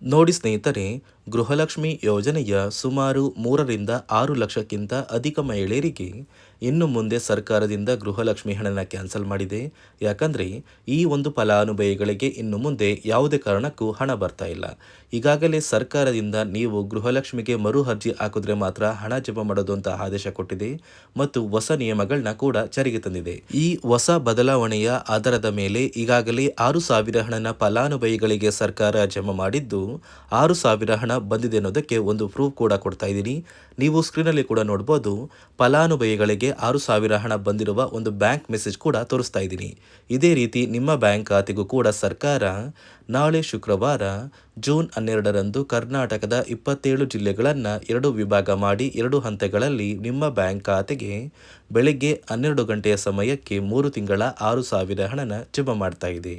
ನೋಡಿ ಸ್ನೇಹಿತರೆ, ಗೃಹಲಕ್ಷ್ಮಿ ಯೋಜನೆಯ ಸುಮಾರು 3 ರಿಂದ 6 ಲಕ್ಷಕ್ಕಿಂತ ಅಧಿಕ ಮಹಿಳೆಯರಿಗೆ ಇನ್ನು ಮುಂದೆ ಸರ್ಕಾರದಿಂದ ಗೃಹಲಕ್ಷ್ಮಿ ಹಣನ ಕ್ಯಾನ್ಸಲ್ ಮಾಡಿದೆ. ಯಾಕಂದರೆ ಈ ಒಂದು ಫಲಾನುಭವಿಗಳಿಗೆ ಇನ್ನು ಮುಂದೆ ಯಾವುದೇ ಕಾರಣಕ್ಕೂ ಹಣ ಬರ್ತಾ ಇಲ್ಲ. ಈಗಾಗಲೇ ಸರ್ಕಾರದಿಂದ ನೀವು ಗೃಹಲಕ್ಷ್ಮಿಗೆ ಮರು ಅರ್ಜಿ ಹಾಕಿದ್ರೆ ಮಾತ್ರ ಹಣ ಜಮಾ ಮಾಡೋದು ಅಂತ ಆದೇಶ ಕೊಟ್ಟಿದೆ ಮತ್ತು ಹೊಸ ನಿಯಮಗಳನ್ನ ಕೂಡ ಜಾರಿಗೆ ತಂದಿದೆ. ಈ ಹೊಸ ಬದಲಾವಣೆಯ ಆಧಾರದ ಮೇಲೆ ಈಗಾಗಲೇ 6,000 ಹಣನ ಫಲಾನುಭವಿಗಳಿಗೆ ಸರ್ಕಾರ ಜಮಾ ಮಾಡಿದ್ದು 6,000 ಹಣ ಬಂದಿದೆ ಅನ್ನೋದಕ್ಕೆ ಒಂದು ಪ್ರೂಫ್ ಕೂಡ ಕೊಡ್ತಾ ಇದ್ದೀನಿ. ನೀವು ಸ್ಕ್ರೀನಲ್ಲಿ ಕೂಡ ನೋಡ್ಬೋದು, ಫಲಾನುಭವಿಗಳಿಗೆ 6,000 ಹಣ ಬಂದಿರುವ ಒಂದು ಬ್ಯಾಂಕ್ ಮೆಸೇಜ್ ಕೂಡ ತೋರಿಸ್ತಾ ಇದ್ದೀನಿ. ಇದೇ ರೀತಿ ನಿಮ್ಮ ಬ್ಯಾಂಕ್ ಖಾತೆಗೂ ಕೂಡ ಸರ್ಕಾರ ನಾಳೆ ಶುಕ್ರವಾರ ಜೂನ್ 12ರಂದು ಕರ್ನಾಟಕದ 27 ಜಿಲ್ಲೆಗಳನ್ನು 2 ವಿಭಾಗ ಮಾಡಿ 2 ಹಂತಗಳಲ್ಲಿ ನಿಮ್ಮ ಬ್ಯಾಂಕ್ ಖಾತೆಗೆ ಬೆಳಗ್ಗೆ 12 ಗಂಟೆಯ ಸಮಯಕ್ಕೆ 3 ತಿಂಗಳ 6,000 ಹಣನ ಜಮಾ ಮಾಡ್ತಾ ಇದೆ.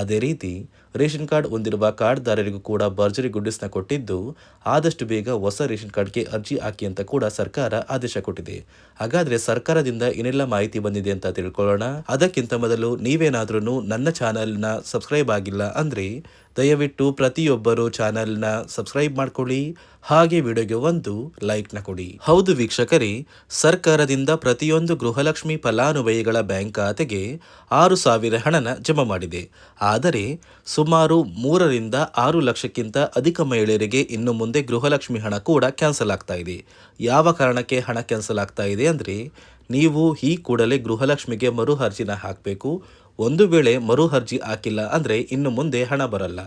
ಅದೇ ರೀತಿ ರೇಷನ್ ಕಾರ್ಡ್ ಹೊಂದಿರುವ ಕಾರ್ಡ್ದಾರರಿಗೂ ಕೂಡ ಭರ್ಜರಿ ಗುಡ್ಡಿಸ್ನ ಕೊಟ್ಟಿದ್ದು, ಆದಷ್ಟು ಬೇಗ ಹೊಸ ರೇಷನ್ ಕಾರ್ಡ್ಗೆ ಅರ್ಜಿ ಹಾಕಿ ಅಂತ ಕೂಡ ಸರ್ಕಾರ ಆದೇಶ ಕೊಟ್ಟಿದೆ. ಹಾಗಾದರೆ ಸರ್ಕಾರದಿಂದ ಏನೆಲ್ಲ ಮಾಹಿತಿ ಬಂದಿದೆ ಅಂತ ತಿಳ್ಕೊಳ್ಳೋಣ. ಅದಕ್ಕಿಂತ ಮೊದಲು ನೀವೇನಾದ್ರೂ ನನ್ನ ಚಾನಲ್ನ ಸಬ್ಸ್ಕ್ರೈಬ್ ಆಗಿಲ್ಲ ಅಂದರೆ ದಯವಿಟ್ಟು ಪ್ರತಿಯೊಬ್ಬರು ಚಾನಲ್ನ ಸಬ್ಸ್ಕ್ರೈಬ್ ಮಾಡ್ಕೊಳ್ಳಿ, ಹಾಗೆ ವಿಡಿಯೋಗೆ ಒಂದು ಲೈಕ್ನ ಕೊಡಿ. ಹೌದು ವೀಕ್ಷಕರೇ, ಸರ್ಕಾರದಿಂದ ಪ್ರತಿಯೊಂದು ಗೃಹಲಕ್ಷ್ಮಿ ಫಲಾನುಭವಿಗಳ ಬ್ಯಾಂಕ್ ಖಾತೆಗೆ 6,000 ಹಣನ ಜಮಾ ಮಾಡಿದೆ. ಆದರೆ ಸುಮಾರು 3 ರಿಂದ 6 ಲಕ್ಷಕ್ಕಿಂತ ಅಧಿಕ ಮಹಿಳೆಯರಿಗೆ ಇನ್ನು ಮುಂದೆ ಗೃಹಲಕ್ಷ್ಮಿ ಹಣ ಕೂಡ ಕ್ಯಾನ್ಸಲ್ ಆಗ್ತಾ ಇದೆ. ಯಾವ ಕಾರಣಕ್ಕೆ ಹಣ ಕ್ಯಾನ್ಸಲ್ ಆಗ್ತಾ ಇದೆ ಅಂದರೆ, ನೀವು ಈ ಕೂಡಲೇ ಗೃಹಲಕ್ಷ್ಮಿಗೆ ಮರು ಅರ್ಜಿನ ಹಾಕಬೇಕು. ಒಂದು ವೇಳೆ ಮರು ಅರ್ಜಿ ಹಾಕಿಲ್ಲ ಅಂದರೆ ಇನ್ನು ಮುಂದೆ ಹಣ ಬರಲ್ಲ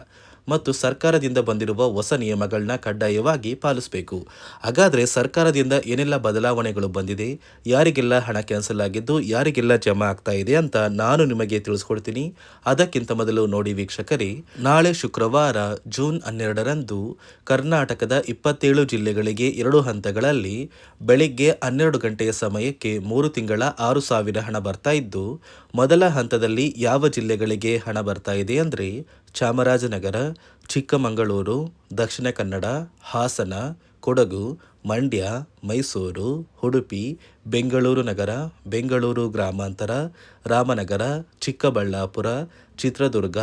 ಮತ್ತು ಸರ್ಕಾರದಿಂದ ಬಂದಿರುವ ಹೊಸ ನಿಯಮಗಳನ್ನ ಕಡ್ಡಾಯವಾಗಿ ಪಾಲಿಸಬೇಕು. ಹಾಗಾದರೆ ಸರ್ಕಾರದಿಂದ ಏನೆಲ್ಲ ಬದಲಾವಣೆಗಳು ಬಂದಿದೆ, ಯಾರಿಗೆಲ್ಲ ಹಣ ಕ್ಯಾನ್ಸಲ್ ಆಗಿದ್ದು ಯಾರಿಗೆಲ್ಲ ಜಮಾ ಆಗ್ತಾ ಇದೆ ಅಂತ ನಾನು ನಿಮಗೆ ತಿಳಿಸ್ಕೊಡ್ತೀನಿ. ಅದಕ್ಕಿಂತ ಮೊದಲು ನೋಡಿ ವೀಕ್ಷಕರೇ, ನಾಳೆ ಶುಕ್ರವಾರ ಜೂನ್ 12ರಂದು ಕರ್ನಾಟಕದ 27 ಜಿಲ್ಲೆಗಳಿಗೆ 2 ಹಂತಗಳಲ್ಲಿ ಬೆಳಿಗ್ಗೆ 12 ಗಂಟೆಯ ಸಮಯಕ್ಕೆ 3 ತಿಂಗಳ 6,000 ಹಣ ಬರ್ತಾ ಇದ್ದು, ಮೊದಲ ಹಂತದಲ್ಲಿ ಯಾವ ಜಿಲ್ಲೆಗಳಿಗೆ ಹಣ ಬರ್ತಾ ಇದೆ ಅಂದರೆ ಚಾಮರಾಜನಗರ, ಚಿಕ್ಕಮಗಳೂರು, ದಕ್ಷಿಣ ಕನ್ನಡ, ಹಾಸನ, ಕೊಡಗು, ಮಂಡ್ಯ, ಮೈಸೂರು, ಉಡುಪಿ, ಬೆಂಗಳೂರು ನಗರ, ಬೆಂಗಳೂರು ಗ್ರಾಮಾಂತರ, ರಾಮನಗರ, ಚಿಕ್ಕಬಳ್ಳಾಪುರ, ಚಿತ್ರದುರ್ಗ,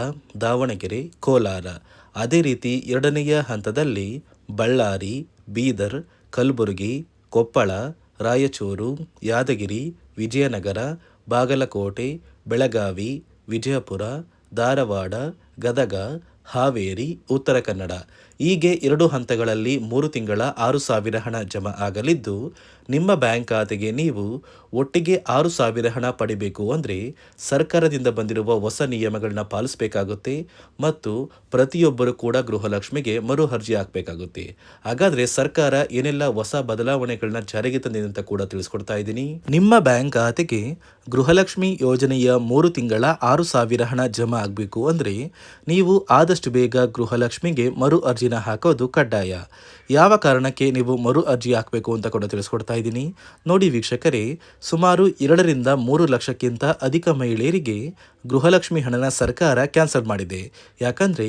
ದಾವಣಗೆರೆ, ಕೋಲಾರ. ಅದೇ ರೀತಿ ಎರಡನೆಯ ಹಂತದಲ್ಲಿ ಬಳ್ಳಾರಿ, ಬೀದರ್, ಕಲಬುರಗಿ, ಕೊಪ್ಪಳ, ರಾಯಚೂರು, ಯಾದಗಿರಿ, ವಿಜಯನಗರ, ಬಾಗಲಕೋಟೆ, ಬೆಳಗಾವಿ, ವಿಜಯಪುರ, ಧಾರವಾಡ, ಗದಗ, ಹಾವೇರಿ, ಉತ್ತರ ಕನ್ನಡ. ಹೀಗೆ 2 ಹಂತಗಳಲ್ಲಿ 3 ತಿಂಗಳ 6,000 ಹಣ ಜಮಾ ಆಗಲಿದ್ದು, ನಿಮ್ಮ ಬ್ಯಾಂಕ್ ಖಾತೆಗೆ ನೀವು ಒಟ್ಟಿಗೆ 6,000 ಹಣ ಪಡಿಬೇಕು ಅಂದರೆ ಸರ್ಕಾರದಿಂದ ಬಂದಿರುವ ಹೊಸ ನಿಯಮಗಳನ್ನ ಪಾಲಿಸಬೇಕಾಗುತ್ತೆ ಮತ್ತು ಪ್ರತಿಯೊಬ್ಬರು ಕೂಡ ಗೃಹಲಕ್ಷ್ಮಿಗೆ ಮರು ಅರ್ಜಿ ಹಾಕಬೇಕಾಗುತ್ತೆ. ಹಾಗಾದರೆ ಸರ್ಕಾರ ಏನೆಲ್ಲ ಹೊಸ ಬದಲಾವಣೆಗಳನ್ನ ಜಾರಿಗೆ ತಂದಿದೆ ಅಂತ ಕೂಡ ತಿಳಿಸ್ಕೊಡ್ತಾ ಇದ್ದೀನಿ. ನಿಮ್ಮ ಬ್ಯಾಂಕ್ ಖಾತೆಗೆ ಗೃಹಲಕ್ಷ್ಮಿ ಯೋಜನೆಯ 3 ತಿಂಗಳ 6,000 ಹಣ ಜಮಾ ಆಗಬೇಕು ಅಂದರೆ ನೀವು ಆದಷ್ಟು ಬೇಗ ಗೃಹಲಕ್ಷ್ಮಿಗೆ ಮರು ಅರ್ಜಿನ ಹಾಕೋದು ಕಡ್ಡಾಯ. ಯಾವ ಕಾರಣಕ್ಕೆ ನೀವು ಮರು ಅರ್ಜಿ ಹಾಕಬೇಕು ಅಂತ ಕೂಡ ತಿಳಿಸ್ಕೊಡ್ತಾ ಇದ್ದೀನಿ. ನೋಡಿ ವೀಕ್ಷಕರೇ, ಸುಮಾರು 2 ರಿಂದ 3 ಲಕ್ಷಕ್ಕಿಂತ ಅಧಿಕ ಮಹಿಳೆಯರಿಗೆ ಗೃಹಲಕ್ಷ್ಮಿ ಹಣನ ಸರ್ಕಾರ ಕ್ಯಾನ್ಸಲ್ ಮಾಡಿದೆ. ಯಾಕಂದರೆ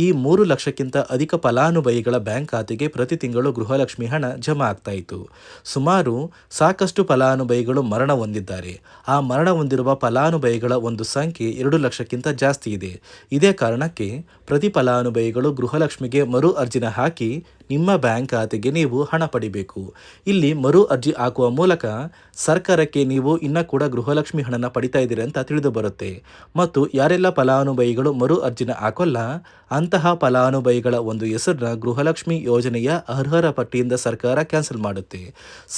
ಈ 3 ಲಕ್ಷಕ್ಕಿಂತ ಅಧಿಕ ಫಲಾನುಭವಿಗಳ ಬ್ಯಾಂಕ್ ಖಾತೆಗೆ ಪ್ರತಿ ತಿಂಗಳು ಗೃಹಲಕ್ಷ್ಮಿ ಹಣ ಜಮಾ ಆಗ್ತಾ ಇತ್ತು. ಸುಮಾರು ಸಾಕಷ್ಟು ಫಲಾನುಭವಿಗಳು ಮರಣ ಹೊಂದಿದ್ದಾರೆ. ಆ ಮರಣ ಹೊಂದಿರುವ ಫಲಾನುಭವಿಗಳ ಒಂದು ಸಂಖ್ಯೆ 2 ಲಕ್ಷಕ್ಕಿಂತ ಜಾಸ್ತಿ ಇದೆ. ಇದೇ ಕಾರಣಕ್ಕೆ ಪ್ರತಿ ಫಲಾನುಭವಿಗಳು ಗೃಹಲಕ್ಷ್ಮಿಗೆ ಮರು ಅರ್ಜಿನ ಹಾಕಿ ನಿಮ್ಮ ಬ್ಯಾಂಕ್ ಖಾತೆಗೆ ನೀವು ಹಣ ಪಡಿಬೇಕು. ಇಲ್ಲಿ ಮರು ಅರ್ಜಿ ಹಾಕುವ ಮೂಲಕ ಸರ್ಕಾರಕ್ಕೆ ನೀವು ಇನ್ನೂ ಕೂಡ ಗೃಹಲಕ್ಷ್ಮಿ ಹಣನ ಪಡಿತಾ ಇದ್ದೀರಿ ಅಂತ ತಿಳಿದು ಬರುತ್ತೆ ಮತ್ತು ಯಾರೆಲ್ಲ ಫಲಾನುಭವಿಗಳು ಮರು ಅರ್ಜಿನ ಹಾಕೋಲ್ಲ ಅಂತಹ ಫಲಾನುಭವಿಗಳ ಒಂದು ಹೆಸರನ್ನ ಗೃಹಲಕ್ಷ್ಮಿ ಯೋಜನೆಯ ಅರ್ಹರ ಪಟ್ಟಿಯಿಂದ ಸರ್ಕಾರ ಕ್ಯಾನ್ಸಲ್ ಮಾಡುತ್ತೆ.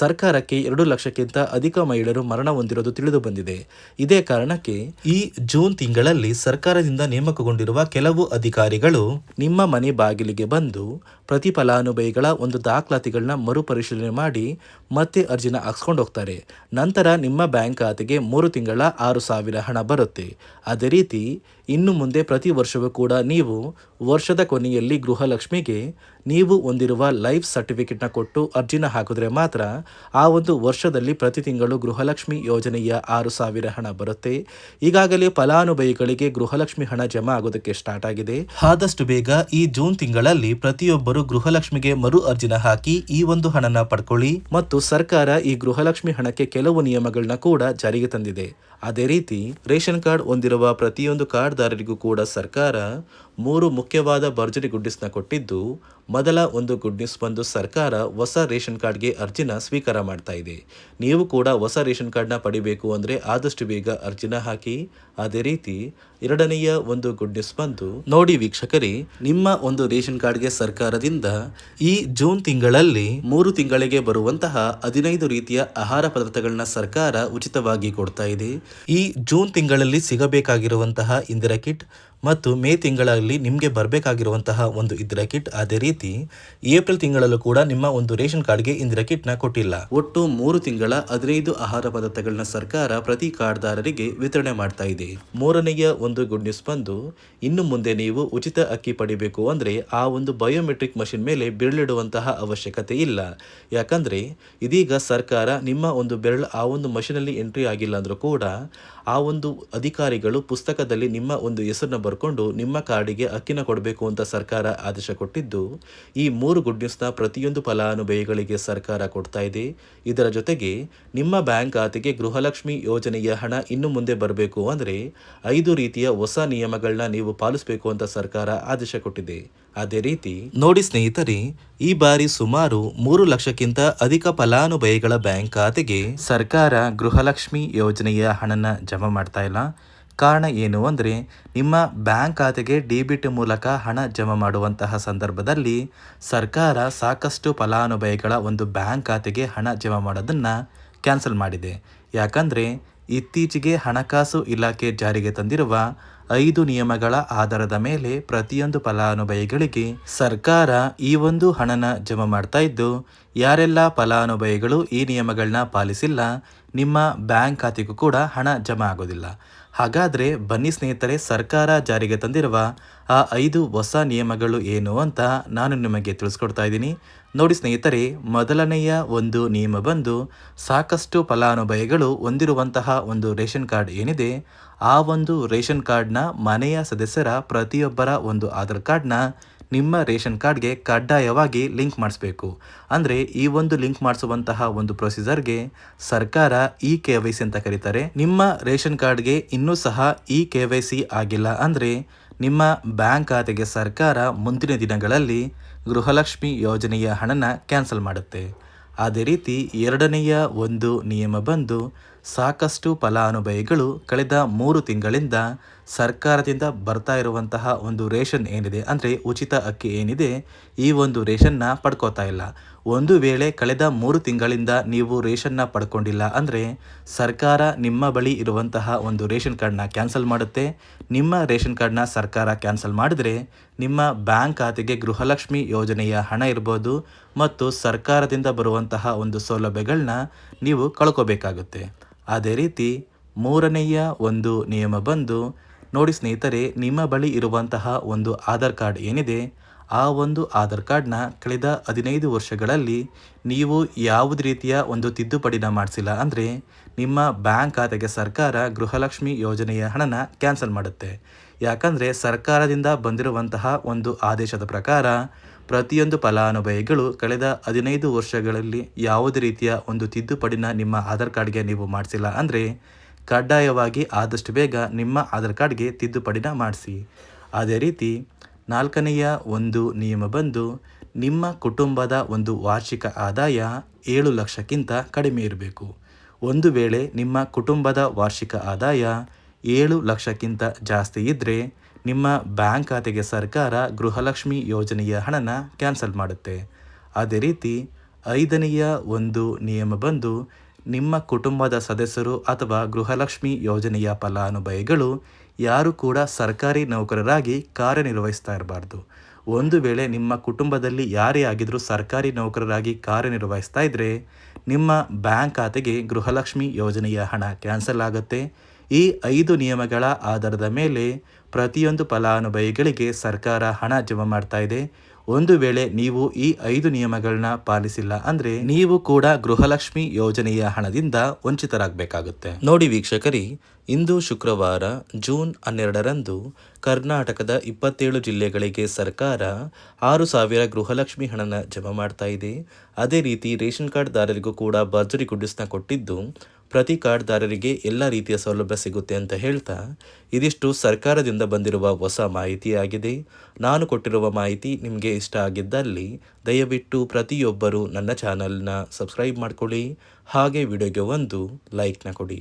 ಸರ್ಕಾರಕ್ಕೆ 2 ಲಕ್ಷಕ್ಕಿಂತ ಅಧಿಕ ಮಹಿಳೆಯರು ಮರಣ ಹೊಂದಿರೋದು ತಿಳಿದು ಬಂದಿದೆ. ಇದೇ ಕಾರಣಕ್ಕೆ ಈ ಜೂನ್ ತಿಂಗಳಲ್ಲಿ ಸರ್ಕಾರದಿಂದ ನೇಮಕಗೊಂಡಿರುವ ಕೆಲವು ಅಧಿಕಾರಿಗಳು ನಿಮ್ಮ ಮನೆ ಬಾಗಿಲಿಗೆ ಬಂದು ಪ್ರತಿ ಫಲಾನುಭವಿಗಳ ಒಂದು ದಾಖಲಾತಿಗಳನ್ನ ಮರುಪರಿಶೀಲನೆ ಮಾಡಿ ಮತ್ತೆ ಅರ್ಜಿನ ಹಾಕ್ಸ್ಕೊಂಡು ಹೋಗ್ತಾರೆ. ನಂತರ ನಿಮ್ಮ ಬ್ಯಾಂಕ್ ಖಾತೆಗೆ 3 ತಿಂಗಳ 6,000 ಹಣ ಬರುತ್ತೆ. ಅದೇ ರೀತಿ ಇನ್ನು ಮುಂದೆ ಪ್ರತಿ ವರ್ಷವೂ ಕೂಡ ನೀವು ವರ್ಷದ ಕೊನೆಯಲ್ಲಿ ಗೃಹಲಕ್ಷ್ಮಿಗೆ ನೀವು ಹೊಂದಿರುವ ಲೈಫ್ ಸರ್ಟಿಫಿಕೇಟ್ನ ಕೊಟ್ಟು ಅರ್ಜಿನ ಹಾಕಿದ್ರೆ ಮಾತ್ರ ಆ ಒಂದು ವರ್ಷದಲ್ಲಿ ಪ್ರತಿ ತಿಂಗಳು ಗೃಹಲಕ್ಷ್ಮಿ ಯೋಜನೆಯ 6,000 ಹಣ ಬರುತ್ತೆ. ಈಗಾಗಲೇ ಫಲಾನುಭವಿಗಳಿಗೆ ಗೃಹಲಕ್ಷ್ಮಿ ಹಣ ಜಮಾ ಆಗೋದಕ್ಕೆ ಸ್ಟಾರ್ಟ್ ಆಗಿದೆ. ಆದಷ್ಟು ಬೇಗ ಈ ಜೂನ್ ತಿಂಗಳಲ್ಲಿ ಪ್ರತಿಯೊಬ್ಬರು ಗೃಹಲಕ್ಷ್ಮಿಗೆ ಮರು ಅರ್ಜಿನ ಹಾಕಿ ಈ ಒಂದು ಹಣನ ಪಡ್ಕೊಳ್ಳಿ ಮತ್ತು ಸರ್ಕಾರ ಈ ಗೃಹಲಕ್ಷ್ಮಿ ಹಣಕ್ಕೆ ಕೆಲವು ನಿಯಮಗಳನ್ನ ಕೂಡ ಜಾರಿಗೆ ತಂದಿದೆ. ಅದೇ ರೀತಿ ರೇಷನ್ ಕಾರ್ಡ್ ಹೊಂದಿರುವ ಪ್ರತಿಯೊಂದು ಕಾರ್ಡ್ದಾರರಿಗೂ ಕೂಡ ಸರ್ಕಾರ ಮೂರು ಮುಖ್ಯವಾದ ಭರ್ಜರಿ ಗುಡ್ ನ್ಯೂಸ್ನ ಕೊಟ್ಟಿದ್ದು, ಮೊದಲ ಒಂದು ಗುಡ್ ನ್ಯೂಸ್ ಬಂದು ಸರ್ಕಾರ ಹೊಸ ರೇಷನ್ ಕಾರ್ಡ್ಗೆ ಅರ್ಜಿನ ಸ್ವೀಕಾರ ಮಾಡ್ತಾ ಇದೆ. ನೀವು ಕೂಡ ಹೊಸ ರೇಷನ್ ಕಾರ್ಡ್ನ ಪಡಿಬೇಕು ಅಂದರೆ ಆದಷ್ಟು ಬೇಗ ಅರ್ಜಿನ ಹಾಕಿ. ಅದೇ ರೀತಿ ಎರಡನೆಯ ಒಂದು ಗುಡ್ ನ್ಯೂಸ್ ಬಂದು ನೋಡಿ ವೀಕ್ಷಕರೇ, ನಿಮ್ಮ ಒಂದು ರೇಷನ್ ಕಾರ್ಡ್ಗೆ ಸರ್ಕಾರದಿಂದ ಈ ಜೂನ್ ತಿಂಗಳಲ್ಲಿ 3 ತಿಂಗಳಿಗೆ ಬರುವಂತಹ 15 ರೀತಿಯ ಆಹಾರ ಪದಾರ್ಥಗಳನ್ನ ಸರ್ಕಾರ ಉಚಿತವಾಗಿ ಕೊಡ್ತಾ ಇದೆ. ಈ ಜೂನ್ ತಿಂಗಳಲ್ಲಿ ಸಿಗಬೇಕಾಗಿರುವಂತಹ ಇಂದಿರಾ ಕಿಟ್ ಮತ್ತು ಮೇ ತಿಂಗಳಲ್ಲಿ ನಿಮಗೆ ಬರಬೇಕಾಗಿರುವಂತಹ ಒಂದು ಇಂದಿರಾ ಕಿಟ್, ಅದೇ ರೀತಿ ಏಪ್ರಿಲ್ ತಿಂಗಳಲ್ಲೂ ಕೂಡ ನಿಮ್ಮ ಒಂದು ರೇಷನ್ ಕಾರ್ಡ್ಗೆ ಇಂದಿರಾ ಕಿಟ್ನ ಕೊಟ್ಟಿಲ್ಲ. ಒಟ್ಟು 3 ತಿಂಗಳ 15 ಆಹಾರ ಪದಾರ್ಥಗಳನ್ನ ಸರ್ಕಾರ ಪ್ರತಿ ಕಾರ್ಡ್ದಾರರಿಗೆ ವಿತರಣೆ ಮಾಡ್ತಾ ಇದೆ. ಮೂರನೆಯ ಒಂದು ಗುಡ್ ನ್ಯೂಸ್ ಬಂದು, ಇನ್ನು ಮುಂದೆ ನೀವು ಉಚಿತ ಅಕ್ಕಿ ಪಡಿಬೇಕು ಅಂದರೆ ಆ ಒಂದು ಬಯೋಮೆಟ್ರಿಕ್ ಮಷಿನ್ ಮೇಲೆ ಬೆರಳಿಡುವಂತಹ ಅವಶ್ಯಕತೆ ಇಲ್ಲ. ಯಾಕಂದರೆ ಇದೀಗ ಸರ್ಕಾರ ನಿಮ್ಮ ಒಂದು ಬೆರಳು ಆ ಒಂದು ಮಷಿನಲ್ಲಿ ಎಂಟ್ರಿ ಆಗಿಲ್ಲ ಅಂದರೂ ಕೂಡ ಆ ಒಂದು ಅಧಿಕಾರಿಗಳು ಪುಸ್ತಕದಲ್ಲಿ ನಿಮ್ಮ ಒಂದು ಹೆಸರನ್ನ ಬರ್ಕೊಂಡು ನಿಮ್ಮ ಕಾರ್ಡಿಗೆ ಅಕ್ಕಿನ ಕೊಡಬೇಕು ಅಂತ ಸರ್ಕಾರ ಆದೇಶ ಕೊಟ್ಟಿದ್ದು, ಈ 3 ಗುಡ್ ನ್ಯೂಸ್ನ ಪ್ರತಿಯೊಂದು ಫಲಾನುಭವಿಗಳಿಗೆ ಸರ್ಕಾರ ಕೊಡ್ತಾ ಇದೆ. ಇದರ ಜೊತೆಗೆ ನಿಮ್ಮ ಬ್ಯಾಂಕ್ ಖಾತೆಗೆ ಗೃಹಲಕ್ಷ್ಮಿ ಯೋಜನೆಯ ಹಣ ಇನ್ನು ಮುಂದೆ ಬರಬೇಕು ಅಂದರೆ 5 ರೀತಿಯ ಹೊಸ ನಿಯಮಗಳನ್ನ ನೀವು ಪಾಲಿಸಬೇಕು ಅಂತ ಸರ್ಕಾರ ಆದೇಶ ಕೊಟ್ಟಿದೆ. ಅದೇ ರೀತಿ ನೋಡಿ ಸ್ನೇಹಿತರೆ, ಈ ಬಾರಿ ಸುಮಾರು 3 ಲಕ್ಷಕ್ಕಿಂತ ಅಧಿಕ ಫಲಾನುಭವಿಗಳ ಬ್ಯಾಂಕ್ ಖಾತೆಗೆ ಸರ್ಕಾರ ಗೃಹಲಕ್ಷ್ಮಿ ಯೋಜನೆಯ ಹಣನ ಜಮಾ ಮಾಡ್ತಾ ಇಲ್ಲ. ಕಾರಣ ಏನು ಅಂದರೆ, ನಿಮ್ಮ ಬ್ಯಾಂಕ್ ಖಾತೆಗೆ ಡೆಬಿಟ್ ಮೂಲಕ ಹಣ ಜಮಾ ಮಾಡುವಂತಹ ಸಂದರ್ಭದಲ್ಲಿ ಸರ್ಕಾರ ಸಾಕಷ್ಟು ಫಲಾನುಭವಿಗಳ ಒಂದು ಬ್ಯಾಂಕ್ ಖಾತೆಗೆ ಹಣ ಜಮಾ ಮಾಡೋದನ್ನು ಕ್ಯಾನ್ಸಲ್ ಮಾಡಿದೆ. ಯಾಕಂದರೆ ಇತ್ತೀಚೆಗೆ ಹಣಕಾಸು ಇಲಾಖೆ ಜಾರಿಗೆ ತಂದಿರುವ 5 ನಿಯಮಗಳ ಆಧಾರದ ಮೇಲೆ ಪ್ರತಿಯೊಂದು ಫಲಾನುಭವಿಗಳಿಗೆ ಸರ್ಕಾರ ಈ ಒಂದು ಹಣನ ಜಮಾ ಮಾಡ್ತಾ ಇದ್ದು, ಯಾರೆಲ್ಲ ಫಲಾನುಭವಿಗಳು ಈ ನಿಯಮಗಳನ್ನ ಪಾಲಿಸಿಲ್ಲ ನಿಮ್ಮ ಬ್ಯಾಂಕ್ ಖಾತೆಗೂ ಕೂಡ ಹಣ ಜಮಾ ಆಗೋದಿಲ್ಲ. ಹಾಗಾದರೆ ಬನ್ನಿ ಸ್ನೇಹಿತರೆ, ಸರ್ಕಾರ ಜಾರಿಗೆ ತಂದಿರುವ ಆ 5 ಹೊಸ ನಿಯಮಗಳು ಏನು ಅಂತ ನಾನು ನಿಮಗೆ ತಿಳಿಸ್ಕೊಡ್ತಾ ಇದ್ದೀನಿ. ನೋಡಿ ಸ್ನೇಹಿತರೆ, ಮೊದಲನೆಯ ಒಂದು ನಿಯಮ ಬಂದು, ಸಾಕಷ್ಟು ಫಲಾನುಭವಿಗಳು ಹೊಂದಿರುವಂತಹ ಒಂದು ರೇಷನ್ ಕಾರ್ಡ್ ಏನಿದೆ, ಆ ಒಂದು ರೇಷನ್ ಕಾರ್ಡ್ನ ಮನೆಯ ಸದಸ್ಯರ ಪ್ರತಿಯೊಬ್ಬರ ಒಂದು ಆಧಾರ್ ಕಾರ್ಡ್ನ ನಿಮ್ಮ ರೇಷನ್ ಕಾರ್ಡ್ಗೆ ಕಡ್ಡಾಯವಾಗಿ ಲಿಂಕ್ ಮಾಡಿಸ್ಬೇಕು. ಅಂದರೆ ಈ ಒಂದು ಲಿಂಕ್ ಮಾಡಿಸುವಂತಹ ಒಂದು ಪ್ರೊಸೀಜರ್ಗೆ ಸರ್ಕಾರ KYC ಅಂತ ಕರೀತಾರೆ. ನಿಮ್ಮ ರೇಷನ್ ಕಾರ್ಡ್ಗೆ ಇನ್ನೂ ಸಹ KYC ಆಗಿಲ್ಲ ಅಂದರೆ ನಿಮ್ಮ ಬ್ಯಾಂಕ್ ಖಾತೆಗೆ ಸರ್ಕಾರ ಮುಂದಿನ ದಿನಗಳಲ್ಲಿ ಗೃಹಲಕ್ಷ್ಮಿ ಯೋಜನೆಯ ಹಣನ ಕ್ಯಾನ್ಸಲ್ ಮಾಡುತ್ತೆ. ಅದೇ ರೀತಿ ಎರಡನೆಯ ಒಂದು ನಿಯಮ ಬಂದು, ಸಾಕಷ್ಟು ಫಲಾನುಭವಿಗಳು ಕಳೆದ 3 ತಿಂಗಳಿಂದ ಸರ್ಕಾರದಿಂದ ಬರ್ತಾ ಇರುವಂತಹ ಒಂದು ರೇಷನ್ ಏನಿದೆ, ಅಂದರೆ ಉಚಿತ ಅಕ್ಕಿ ಏನಿದೆ, ಈ ಒಂದು ರೇಷನ್ನ ಪಡ್ಕೋತಾ ಇಲ್ಲ. ಒಂದು ವೇಳೆ ಕಳೆದ 3 ತಿಂಗಳಿಂದ ನೀವು ರೇಷನ್ನ ಪಡ್ಕೊಂಡಿಲ್ಲ ಅಂದರೆ ಸರ್ಕಾರ ನಿಮ್ಮ ಬಳಿ ಇರುವಂತಹ ಒಂದು ರೇಷನ್ ಕಾರ್ಡ್ನ ಕ್ಯಾನ್ಸಲ್ ಮಾಡುತ್ತೆ. ನಿಮ್ಮ ರೇಷನ್ ಕಾರ್ಡ್ನ ಸರ್ಕಾರ ಕ್ಯಾನ್ಸಲ್ ಮಾಡಿದರೆ ನಿಮ್ಮ ಬ್ಯಾಂಕ್ ಖಾತೆಗೆ ಗೃಹಲಕ್ಷ್ಮಿ ಯೋಜನೆಯ ಹಣ ಇರ್ಬೋದು ಮತ್ತು ಸರ್ಕಾರದಿಂದ ಬರುವಂತಹ ಒಂದು ಸೌಲಭ್ಯಗಳನ್ನ ನೀವು ಕಳ್ಕೋಬೇಕಾಗುತ್ತೆ. ಅದೇ ರೀತಿ ಮೂರನೆಯ ಒಂದು ನಿಯಮ ಬಂದು, ನೋಡಿ ಸ್ನೇಹಿತರೆ, ನಿಮ್ಮ ಬಳಿ ಇರುವಂತಹ ಒಂದು ಆಧಾರ್ ಕಾರ್ಡ್ ಏನಿದೆ, ಆ ಒಂದು ಆಧಾರ್ ಕಾರ್ಡ್ನ ಕಳೆದ 15 ವರ್ಷಗಳಲ್ಲಿ ನೀವು ಯಾವುದೇ ರೀತಿಯ ಒಂದು ತಿದ್ದುಪಡಿನ ಮಾಡಿಸಿಲ್ಲ ಅಂದರೆ ನಿಮ್ಮ ಬ್ಯಾಂಕ್ ಖಾತೆಗೆ ಸರ್ಕಾರ ಗೃಹಲಕ್ಷ್ಮಿ ಯೋಜನೆಯ ಹಣನ ಕ್ಯಾನ್ಸಲ್ ಮಾಡುತ್ತೆ. ಯಾಕಂದರೆ ಸರ್ಕಾರದಿಂದ ಬಂದಿರುವಂತಹ ಒಂದು ಆದೇಶದ ಪ್ರಕಾರ ಪ್ರತಿಯೊಂದು ಫಲಾನುಭವಿಗಳು ಕಳೆದ 15 ವರ್ಷಗಳಲ್ಲಿ ಯಾವುದೇ ರೀತಿಯ ಒಂದು ತಿದ್ದುಪಡಿನ ನಿಮ್ಮ ಆಧಾರ್ ಕಾರ್ಡ್ಗೆ ನೀವು ಮಾಡಿಸಿಲ್ಲ ಅಂದರೆ ಕಡ್ಡಾಯವಾಗಿ ಆದಷ್ಟು ಬೇಗ ನಿಮ್ಮ ಆಧಾರ್ ಕಾರ್ಡ್ಗೆ ತಿದ್ದುಪಡಿನ ಮಾಡಿಸಿ. ಅದೇ ರೀತಿ ನಾಲ್ಕನೆಯ ಒಂದು ನಿಯಮ ಬಂದು, ನಿಮ್ಮ ಕುಟುಂಬದ ಒಂದು ವಾರ್ಷಿಕ ಆದಾಯ 7 ಲಕ್ಷಕ್ಕಿಂತ ಕಡಿಮೆ ಇರಬೇಕು. ಒಂದು ವೇಳೆ ನಿಮ್ಮ ಕುಟುಂಬದ ವಾರ್ಷಿಕ ಆದಾಯ 7 ಲಕ್ಷಕ್ಕಿಂತ ಜಾಸ್ತಿ ಇದ್ದರೆ ನಿಮ್ಮ ಬ್ಯಾಂಕ್ ಖಾತೆಗೆ ಸರ್ಕಾರ ಗೃಹಲಕ್ಷ್ಮಿ ಯೋಜನೆಯ ಹಣನ ಕ್ಯಾನ್ಸಲ್ ಮಾಡುತ್ತೆ. ಅದೇ ರೀತಿ 5ನೆಯ ಒಂದು ನಿಯಮ ಬಂದು, ನಿಮ್ಮ ಕುಟುಂಬದ ಸದಸ್ಯರು ಅಥವಾ ಗೃಹಲಕ್ಷ್ಮಿ ಯೋಜನೆಯ ಫಲಾನುಭವಿಗಳು ಯಾರು ಕೂಡ ಸರ್ಕಾರಿ ನೌಕರರಾಗಿ ಕಾರ್ಯನಿರ್ವಹಿಸ್ತಾ ಇರಬಾರ್ದು. ಒಂದು ವೇಳೆ ನಿಮ್ಮ ಕುಟುಂಬದಲ್ಲಿ ಯಾರೇ ಆಗಿದ್ರೂ ಸರ್ಕಾರಿ ನೌಕರರಾಗಿ ಕಾರ್ಯನಿರ್ವಹಿಸ್ತಾ ಇದ್ದರೆ ನಿಮ್ಮ ಬ್ಯಾಂಕ್ ಖಾತೆಗೆ ಗೃಹಲಕ್ಷ್ಮಿ ಯೋಜನೆಯ ಹಣ ಕ್ಯಾನ್ಸಲ್ ಆಗುತ್ತೆ. ಈ 5 ನಿಯಮಗಳ ಆಧಾರದ ಮೇಲೆ ಪ್ರತಿಯೊಂದು ಫಲಾನುಭವಿಗಳಿಗೆ ಸರ್ಕಾರ ಹಣ ಜಮಾ ಮಾಡ್ತಾ ಇದೆ. ಒಂದು ವೇಳೆ ನೀವು ಈ 5 ನಿಯಮಗಳನ್ನ ಪಾಲಿಸಿಲ್ಲ ಅಂದರೆ ನೀವು ಕೂಡ ಗೃಹಲಕ್ಷ್ಮಿ ಯೋಜನೆಯ ಹಣದಿಂದ ವಂಚಿತರಾಗಬೇಕಾಗುತ್ತೆ. ನೋಡಿ ವೀಕ್ಷಕರೇ, ಇಂದು ಶುಕ್ರವಾರ ಜೂನ್ 12ರಂದು ಕರ್ನಾಟಕದ 27 ಜಿಲ್ಲೆಗಳಿಗೆ ಸರ್ಕಾರ 6,000 ಗೃಹಲಕ್ಷ್ಮಿ ಹಣನ ಜಮಾ ಮಾಡ್ತಾ ಇದೆ. ಅದೇ ರೀತಿ ರೇಷನ್ ಕಾರ್ಡ್ದಾರರಿಗೂ ಕೂಡ ಭರ್ಜರಿ ಗುಡ್ಡಿಸ್ನ ಕೊಟ್ಟಿದ್ದು ಪ್ರತಿ ಕಾರ್ಡ್ದಾರರಿಗೆ ಎಲ್ಲ ರೀತಿಯ ಸೌಲಭ್ಯ ಸಿಗುತ್ತೆ ಅಂತ ಹೇಳ್ತಾ, ಇದಿಷ್ಟು ಸರ್ಕಾರದಿಂದ ಕಡೆಯಿಂದ ಬಂದಿರುವ ಹೊಸ ಮಾಹಿತಿಯಾಗಿದೆ. ನಾನು ಕೊಟ್ಟಿರುವ ಮಾಹಿತಿ ನಿಮಗೆ ಇಷ್ಟ ಆಗಿದ್ದಲ್ಲಿ ದಯವಿಟ್ಟು ಪ್ರತಿಯೊಬ್ಬರು ನನ್ನ ಚಾನಲ್ನ ಸಬ್ಸ್ಕ್ರೈಬ್ ಮಾಡ್ಕೊಳ್ಳಿ. ಹಾಗೆ ವಿಡಿಯೋಗೆ ಒಂದು ಲೈಕ್ನ ಕೊಡಿ.